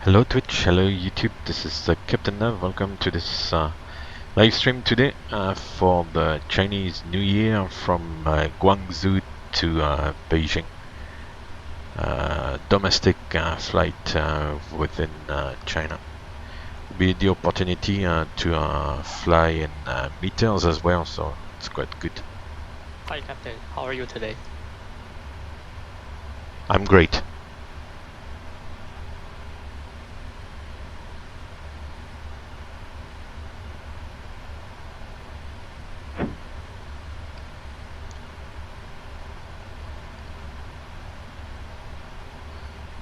Hello Twitch, hello YouTube, this is Captain Nav. Welcome to this live stream today for the Chinese New Year from Guangzhou to Beijing. Domestic flight within China. Be the opportunity to fly in meters as well, so it's quite good. Hi Captain, how are you today? I'm great.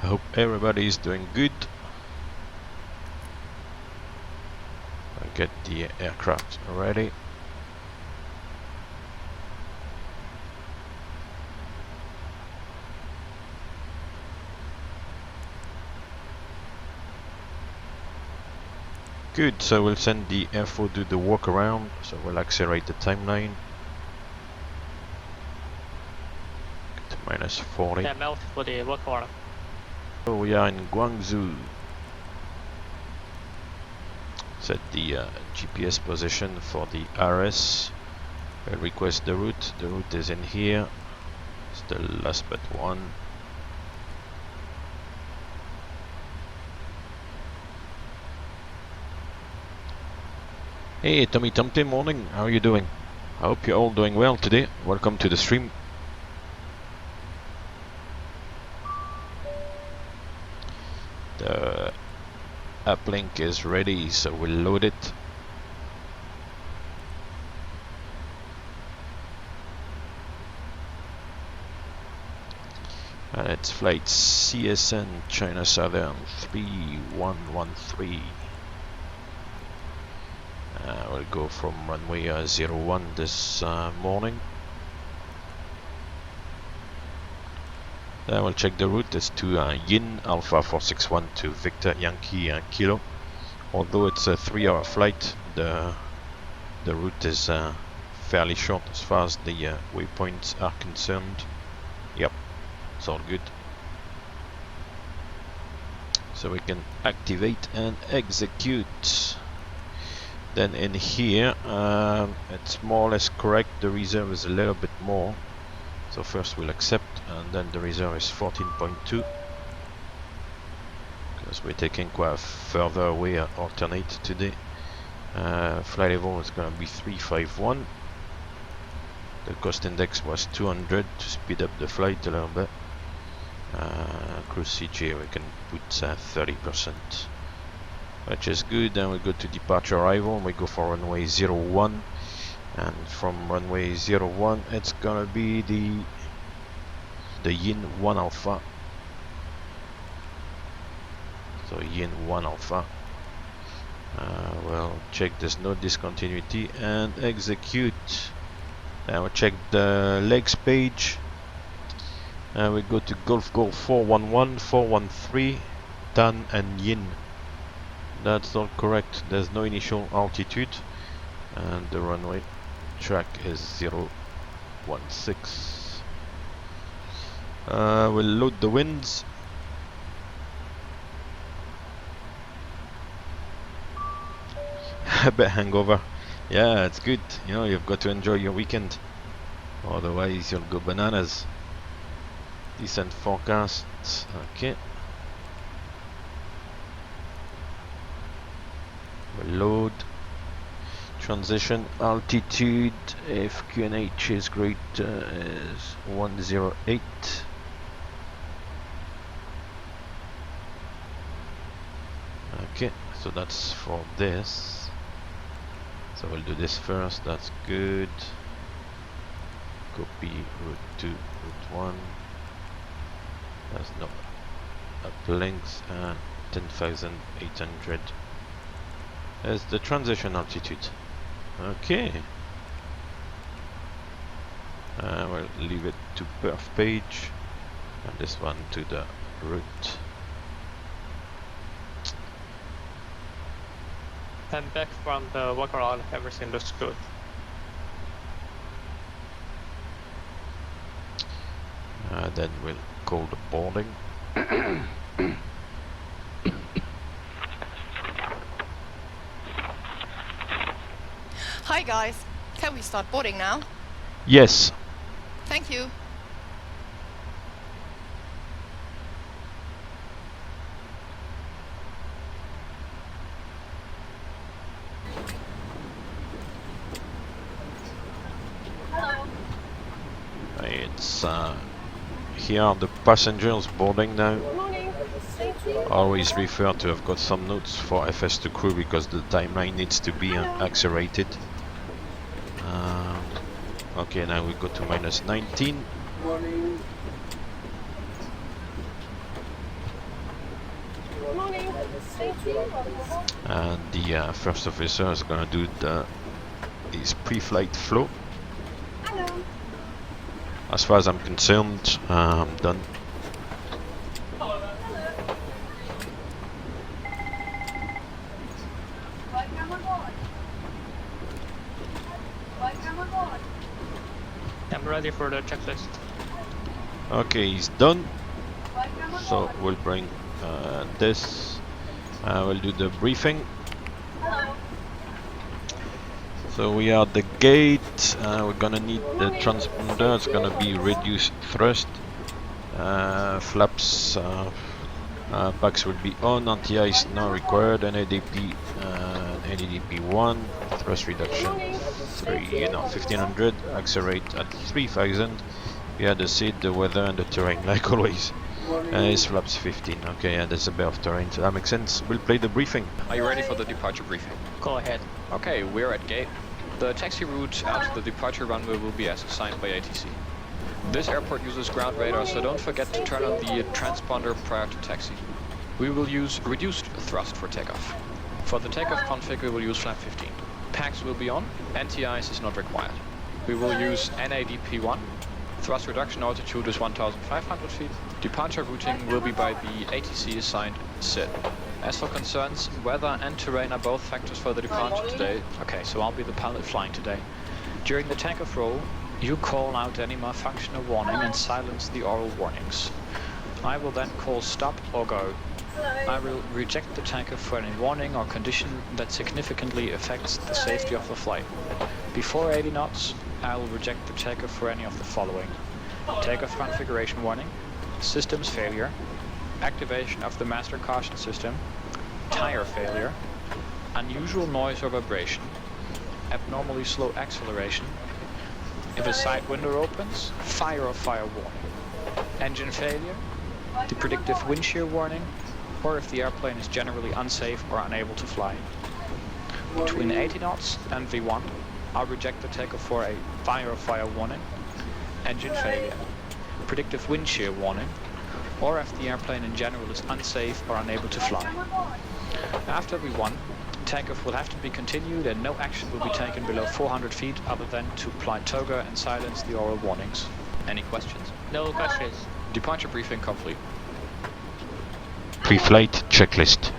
I hope everybody is doing good. I'll get the aircraft ready. Good, so we'll send the FO do the walk around, so we'll accelerate the timeline. To minus 40. melt for the work order. So we are in Guangzhou. Set the GPS position for the RS. We'll request the route. The route is in here. It's the last but one. Hey Tommy Tomte, morning. How are you doing? I hope you're all doing well today. Welcome to the stream. The uplink is ready, so we'll load it. And it's flight CSN China Southern 3113. We'll go from runway 01 this morning. Then we'll check the route. It's to Yin Alpha 461 to Victor Yankee Kilo. Although it's a 3-hour flight, the route is fairly short as far as the waypoints are concerned. Yep, it's all good. So we can activate and execute. Then in here, it's more or less correct. The reserve is a little bit more. So first we'll accept, and then the reserve is 14.2. Because we're taking quite a further away alternate today. Flight level is going to be 351. The cost index was 200 to speed up the flight a little bit. Cruise CG we can put 30%. Which is good. Then we go to departure arrival and we go for runway 01, and from runway 01 it's gonna be the Yin 1 Alpha. So Yin 1 Alpha. We'll check there's no discontinuity and execute. Then we'll check the legs page and we go to Golf 411, 413, Tan and Yin. That's all correct. There's no initial altitude, and the runway track is 016. We'll load the winds. A bit hangover. Yeah, it's good. You know, you've got to enjoy your weekend. Otherwise, you'll go bananas. Decent forecast. Okay. Load, transition altitude, if QNH is greater is 108. Okay, so that's for this. So we'll do this first, that's good. Copy route 2, route 1. There's no uplinks and 10,800. As the transition altitude. Okay. We'll leave it to perf page, and this one to the route. I'm back from the walk around, everything looks good. Then we'll call the boarding. Hi guys, can we start boarding now? Yes. Thank you. It's here are the passengers boarding now. Always refer to, I've got some notes for FS2 crew because the timeline needs to be accelerated. Okay, now we go to -19. Morning. Morning. And the first officer is gonna do his pre-flight flow. Hello. As far as I'm concerned, I'm done. I'm ready for the checklist. Okay, he's done. So we'll bring this. We'll do the briefing. So we are at the gate. We're gonna need the transponder. It's gonna be reduced thrust. Flaps, packs will be on. Anti-ice not required. NADP, NADP 1. Thrust reduction 1500. Accelerate at 3000. We had the seat, the weather, and the terrain, like always. It's flaps 15. Okay, yeah, that's a bit of terrain, so that makes sense. We'll play the briefing. Are you ready for the departure briefing? Go ahead. Okay, we're at gate. The taxi route out to the departure runway will be as assigned by ATC. This airport uses ground radar, so don't forget to turn on the transponder prior to taxi. We will use reduced thrust for takeoff. For the takeoff config, we will use flap 15. Packs will be on, anti-ice is not required. We will use NADP 1. Thrust reduction altitude is 1,500 feet. Departure routing will be by the ATC assigned SID. As for concerns, weather and terrain are both factors for the departure today. Okay, so I'll be the pilot flying today. During the takeoff roll, you call out any malfunctional warning and silence the oral warnings. I will then call stop or go. I will reject the takeoff for any warning or condition that significantly affects the safety of the flight. Before 80 knots, I will reject the takeoff for any of the following: takeoff configuration warning, systems failure, activation of the master caution system, tire failure, unusual noise or vibration, abnormally slow acceleration, if a side window opens, fire or fire warning, engine failure, the predictive wind shear warning, or if the airplane is generally unsafe or unable to fly. Between 80 knots and V1, I'll reject the takeoff for a fire or fire warning, engine failure, predictive wind shear warning, or if the airplane in general is unsafe or unable to fly. After V1, takeoff will have to be continued and no action will be taken below 400 feet other than to apply toga and silence the oral warnings. Any questions? No questions. Departure briefing complete. Pre-flight checklist.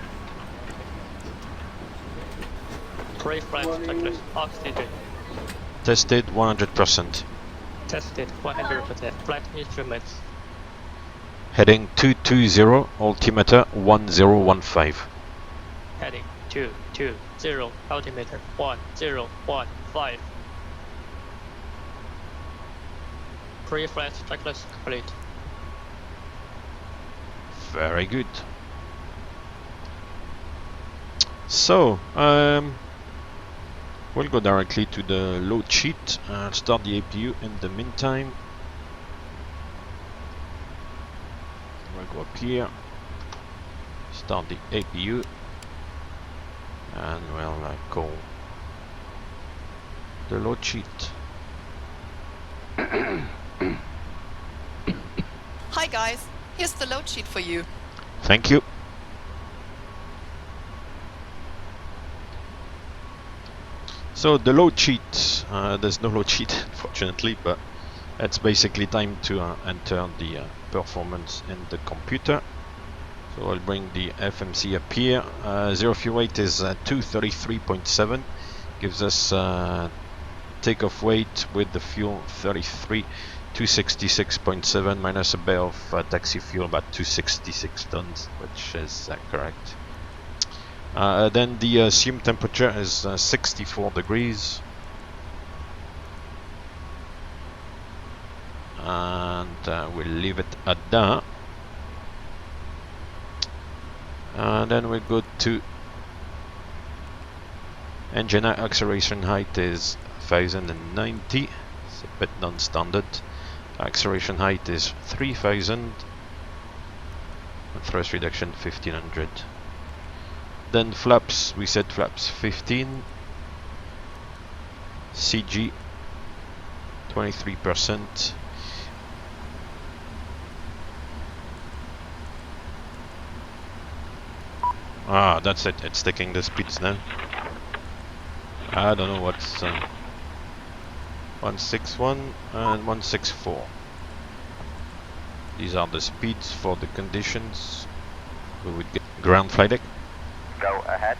Pre-flight checklist. Oxygen. Tested 100%. Tested 100%. Flight instruments. Heading 220, altimeter 1015. Heading 220. Altimeter 1015. Pre-flight checklist complete. Very good. So, we'll go directly to the load sheet and start the APU in the meantime. We'll go up here, start the APU, and we'll call the load sheet. Hi guys, here's the load sheet for you. Thank you. So the load sheet, there's no load sheet unfortunately, but it's basically time to enter the performance in the computer. So I'll bring the FMC up here. Zero fuel weight is 233.7, gives us takeoff weight with the fuel 266.7 minus a bit of taxi fuel, about 266 tons, which is correct. Then the assumed temperature is 64 degrees. and we'll leave it at that. And then we go to engine acceleration height is 1090, it's a bit non-standard. Acceleration height is 3000, and thrust reduction 1500. Then flaps, we set flaps 15, CG 23%. Ah, that's it, it's taking the speeds now. I don't know what's 161 and 164. These are the speeds for the conditions we would get. Ground flight deck. Go ahead.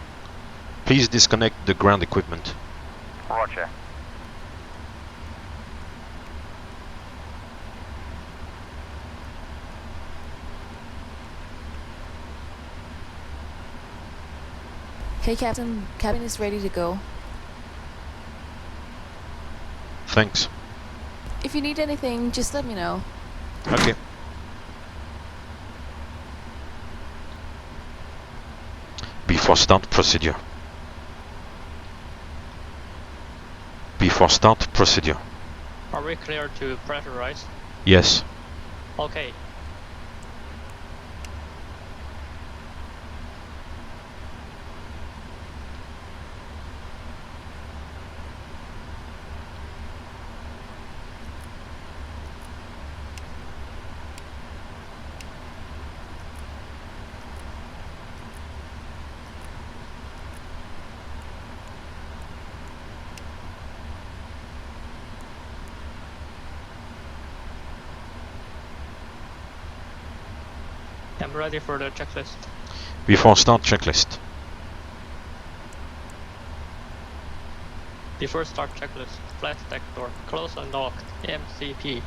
Please disconnect the ground equipment. Roger. Hey Captain, cabin is ready to go. Thanks. If you need anything, just let me know. Okay. Before start procedure. Before start procedure. Are we clear to pressurize? Yes. Okay. I'm ready for the checklist. Before start checklist. Before start checklist, flat deck door, close and lock, MCP.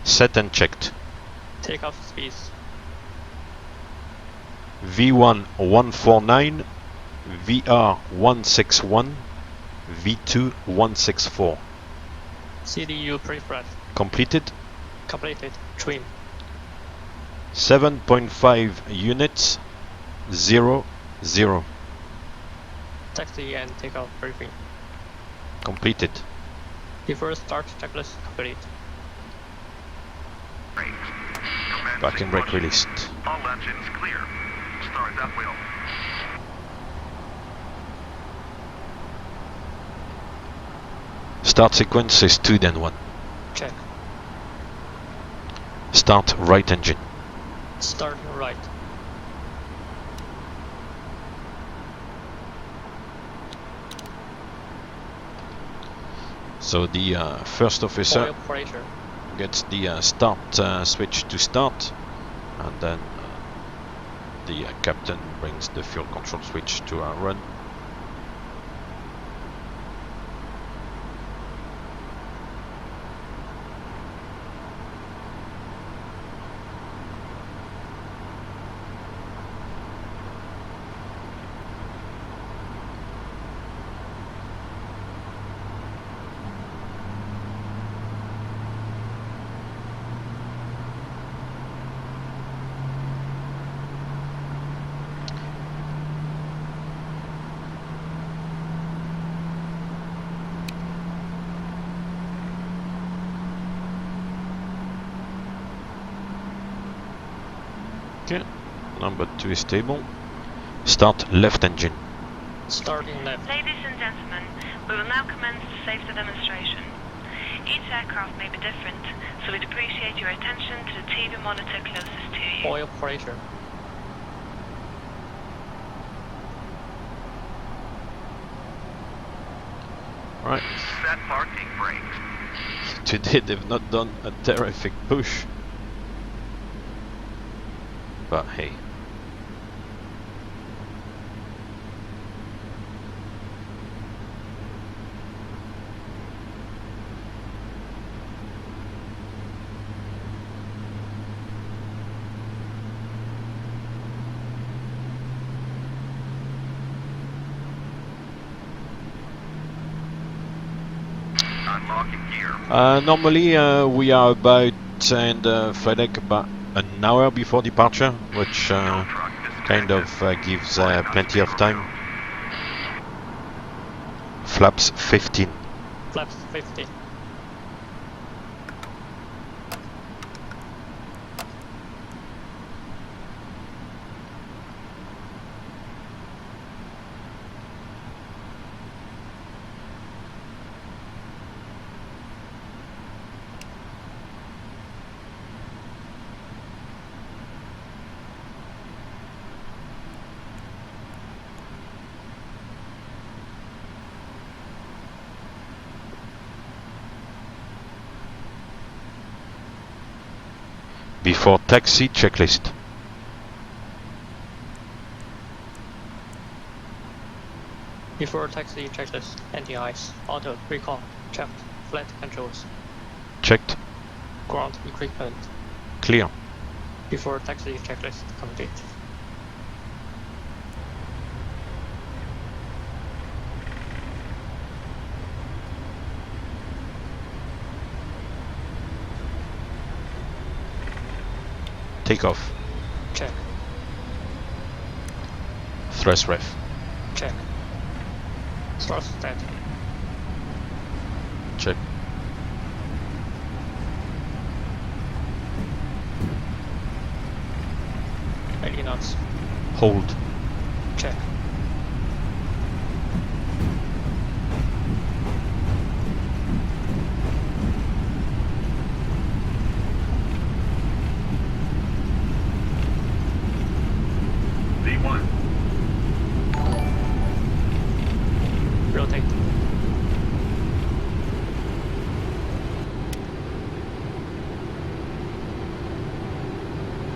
Set and checked. Takeoff speeds. V1 149, VR 161, V2 164. CDU pre-press. Completed. Completed. Trim. 7.5 units, 0, 0. Taxi and takeoff briefing. Completed. Before start checklist complete. Parking brake released. All engines clear. Start that wheel. Start sequence is 2 then 1. Check. Start right engine. Starting right. So the first officer Oil pressure. gets the start switch to start, and then the captain brings the fuel control switch to run. Okay, number 2 is stable. Start left engine. Starting left. Ladies and gentlemen, we will now commence the safety demonstration. Each aircraft may be different, so we'd appreciate your attention to the TV monitor closest to you. Oil pressure. Right. Set parking brake. Today they've not done a terrific push. But hey. unlocking gear. Normally we are about in the flight deck about an hour before departure, which Truck kind of gives plenty of time. Flaps 15. Flaps 50. Before taxi, checklist. Before taxi checklist, anti-ice, auto, recall, checked, flight controls, Checked. ground equipment. Clear. Before taxi checklist complete. Takeoff. Check, Thrust ref. check. Thrust set, Check. Any knots, Hold. check. V1. Rotate.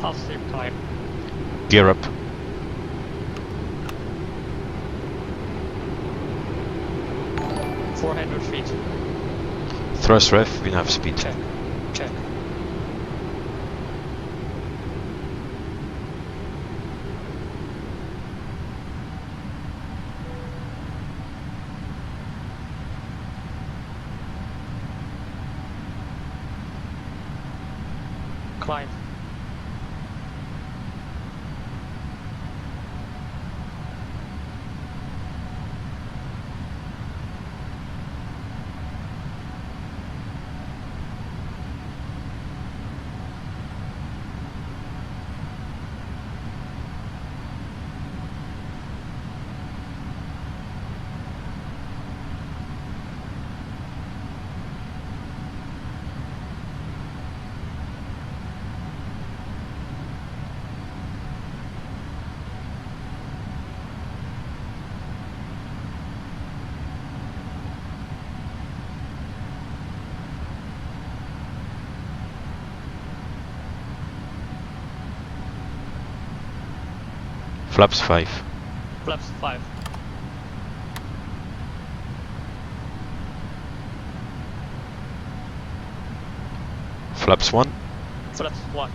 Half sleep time. Gear up. Check. 400 feet. Thrust ref, enough speed. Check. Check. Climb. Flaps 5. Flaps 5. Flaps 1. Flaps 1.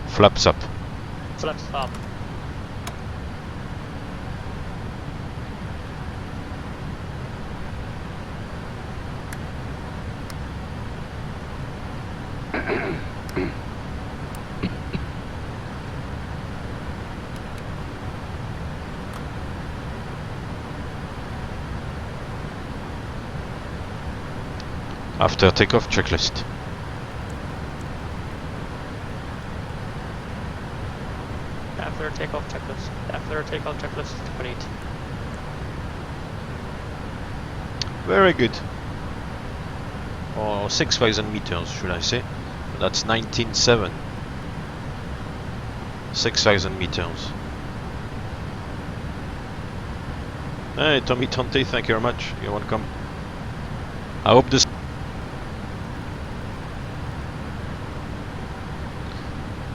Flaps up. Flaps up. After takeoff, checklist. After takeoff checklist. After takeoff checklist complete. Very good. Or 6,000 meters, should I say. That's 19.7. 6,000 meters. Hey, Tommy Tonte, thank you very much. You're welcome. I hope this...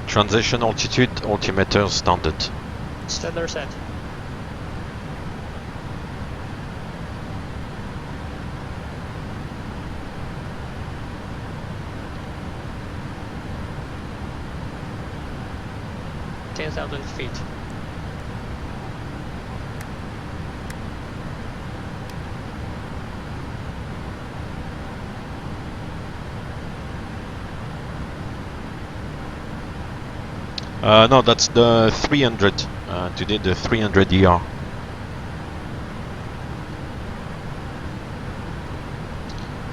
Transition altitude, altimeter standard. Standard set. 10,000 feet. No, that's the 300. Today the 300ER.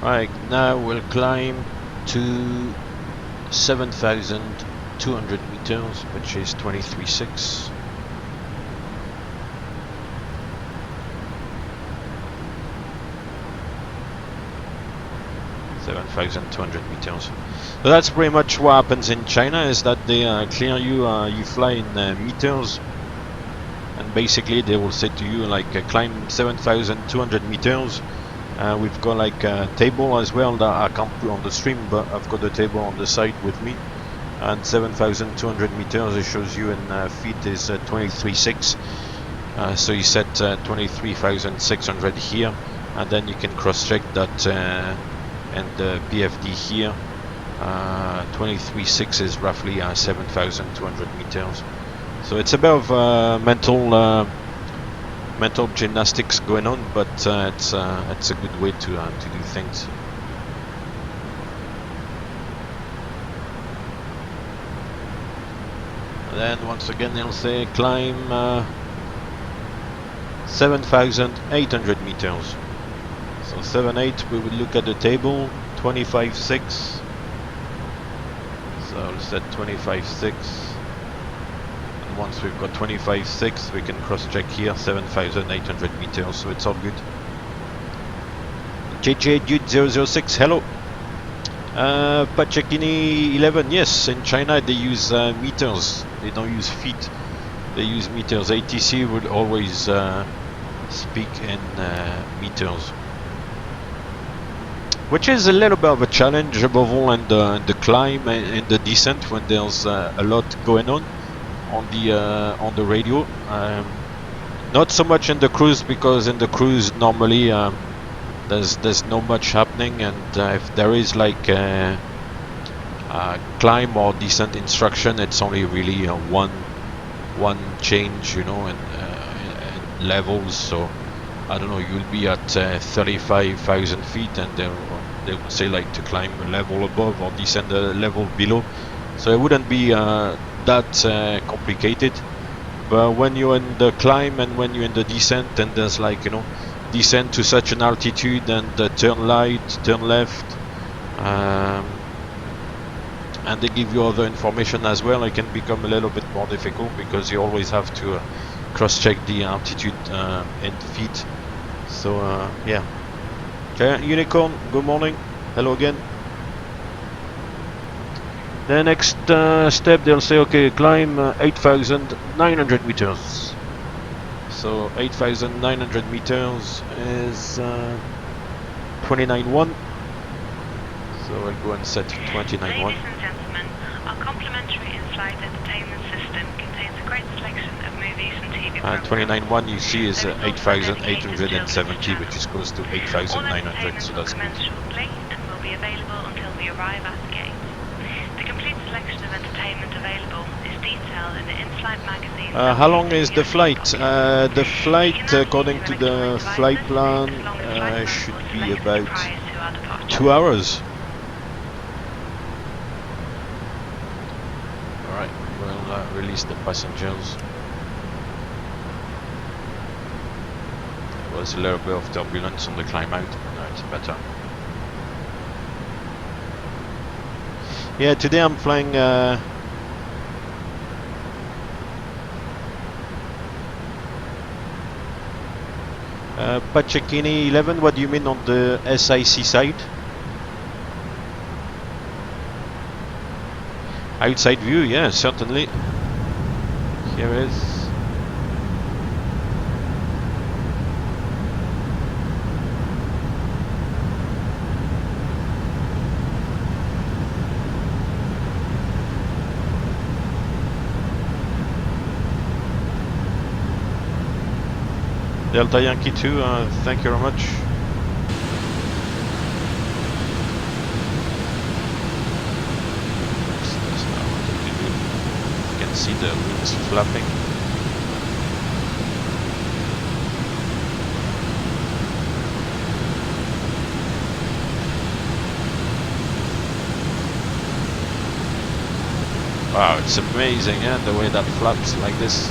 Right, now we'll climb to 7,200 meters, which is 23.6. meters. So that's pretty much what happens in China, is that they clear you, you fly in meters, and basically they will say to you like climb 7,200 meters. We've got like a table as well that I can't put on the stream, but I've got the table on the side with me, and 7,200 meters, it shows you in feet is 23.6. So you set 23,600 here, and then you can cross check that and the PFD here. 23.6 is roughly 7,200 meters. So it's a bit of mental gymnastics going on, but it's a good way to do things. And then once again they'll say climb 7,800 meters. So 7.8, we would look at the table, 25.6. So I'll set 25.6. Once we've got 25.6, we can cross check here 7,800 meters, so it's all good. JJ Dude 006, hello. Pachekini 11, yes, in China they use meters, they don't use feet, they use meters. ATC would always speak in meters, which is a little bit of a challenge, above all in the climb and in the descent, when there's a lot going on the radio. Not so much in the cruise, because in the cruise normally there's not much happening, and if there is like a climb or descent instruction, it's only really one change, you know, in levels. So I don't know, you'll be at 35,000 feet, and they will say like to climb a level above or descend a level below. So it wouldn't be that complicated. But when you're in the climb and when you're in the descent, and there's like, you know, descend to such an altitude and turn right, turn left, and they give you other information as well, it can become a little bit more difficult, because you always have to cross check the altitude in feet. So yeah. Okay, Unicorn, good morning, hello again. The next step, they'll say, okay, climb 8,900 meters. So 8,900 meters is 29.1. So I'll go and set 29.1. Ladies and gentlemen, our complimentary in-flight entertainment system contains a great selection of movies and TV programs. 29.1 you see is 8,870, which is close to 8,900, so that's good. Shortly and will be available until we arrive at the gate. The complete selection of entertainment available is detailed in the in-flight magazine. How long is the flight? The flight, according to the flight plan, should be about 2 hours. Alright, we'll release the passengers. There was a little bit of turbulence on the climb out, but now it's better. Yeah, today I'm flying Pachekini 11, what do you mean on the SIC side? Outside view, yeah, certainly. Here is. Delta Yankee 2, thank you very much. You can see the wings flapping. Wow, it's amazing, eh? The way that flaps like this.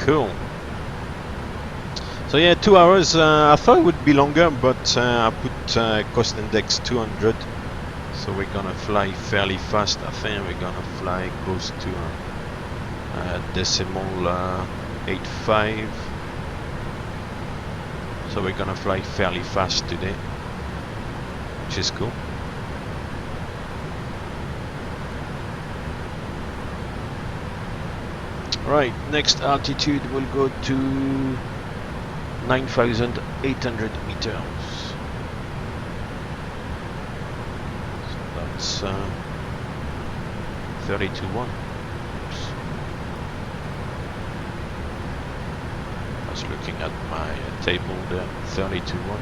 Cool. So yeah, 2 hours. I thought it would be longer, but I put cost index 200. So we're gonna fly fairly fast. I think we're gonna fly close to decimal 85. So we're gonna fly fairly fast today, which is cool. Right, next altitude will go to 9,800 meters. So that's 32.1. I was looking at my table there, 32.1.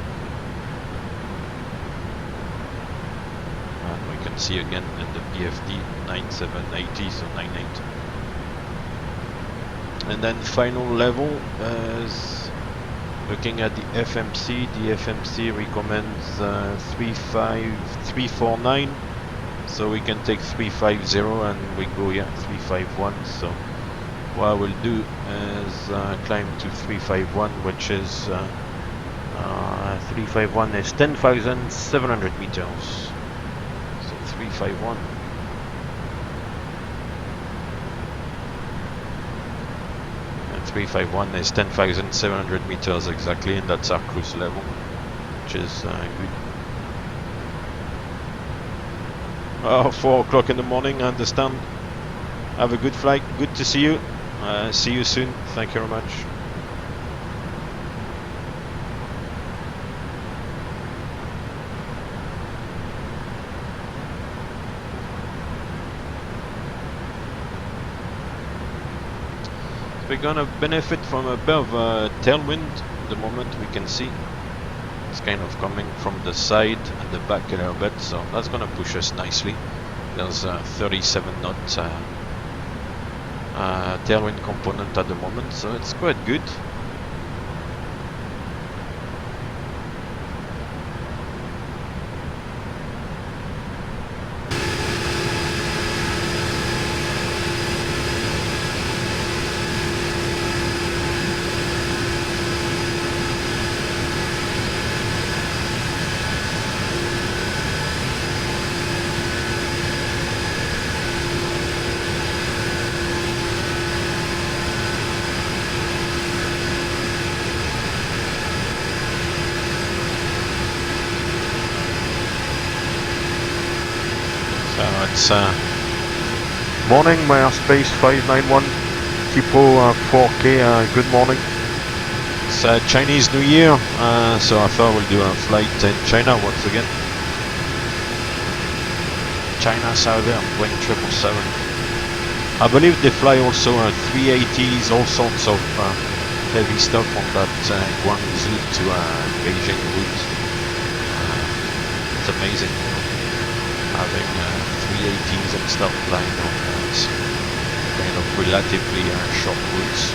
And we can see again in the PFD 9780, so 98. And then final level is looking at the FMC. The FMC recommends 349, so we can take 350 and we go, yeah, 351. So what I will do is climb to 351, which is 351 is 10,700 meters. So 351. 351 is 10,700 meters exactly, and that's our cruise level, which is good. Oh, 4 o'clock in the morning, I understand. Have a good flight, good to see you. See you soon, thank you very much. We're gonna benefit from a bit of a tailwind at the moment. We can see it's kind of coming from the side and the back a little bit, so that's gonna push us nicely. There's a 37 knot tailwind component at the moment, so it's quite good. It's morning, my airspace 591, Tipo 4K, good morning. It's Chinese New Year, so I thought we'll do a flight in China once again. China Southern, Boeing 777. I believe they fly also 380s, all sorts of heavy stuff on that Guangzhou to Beijing route. It's amazing. Having 380s and stuff flying on kind of relatively short routes.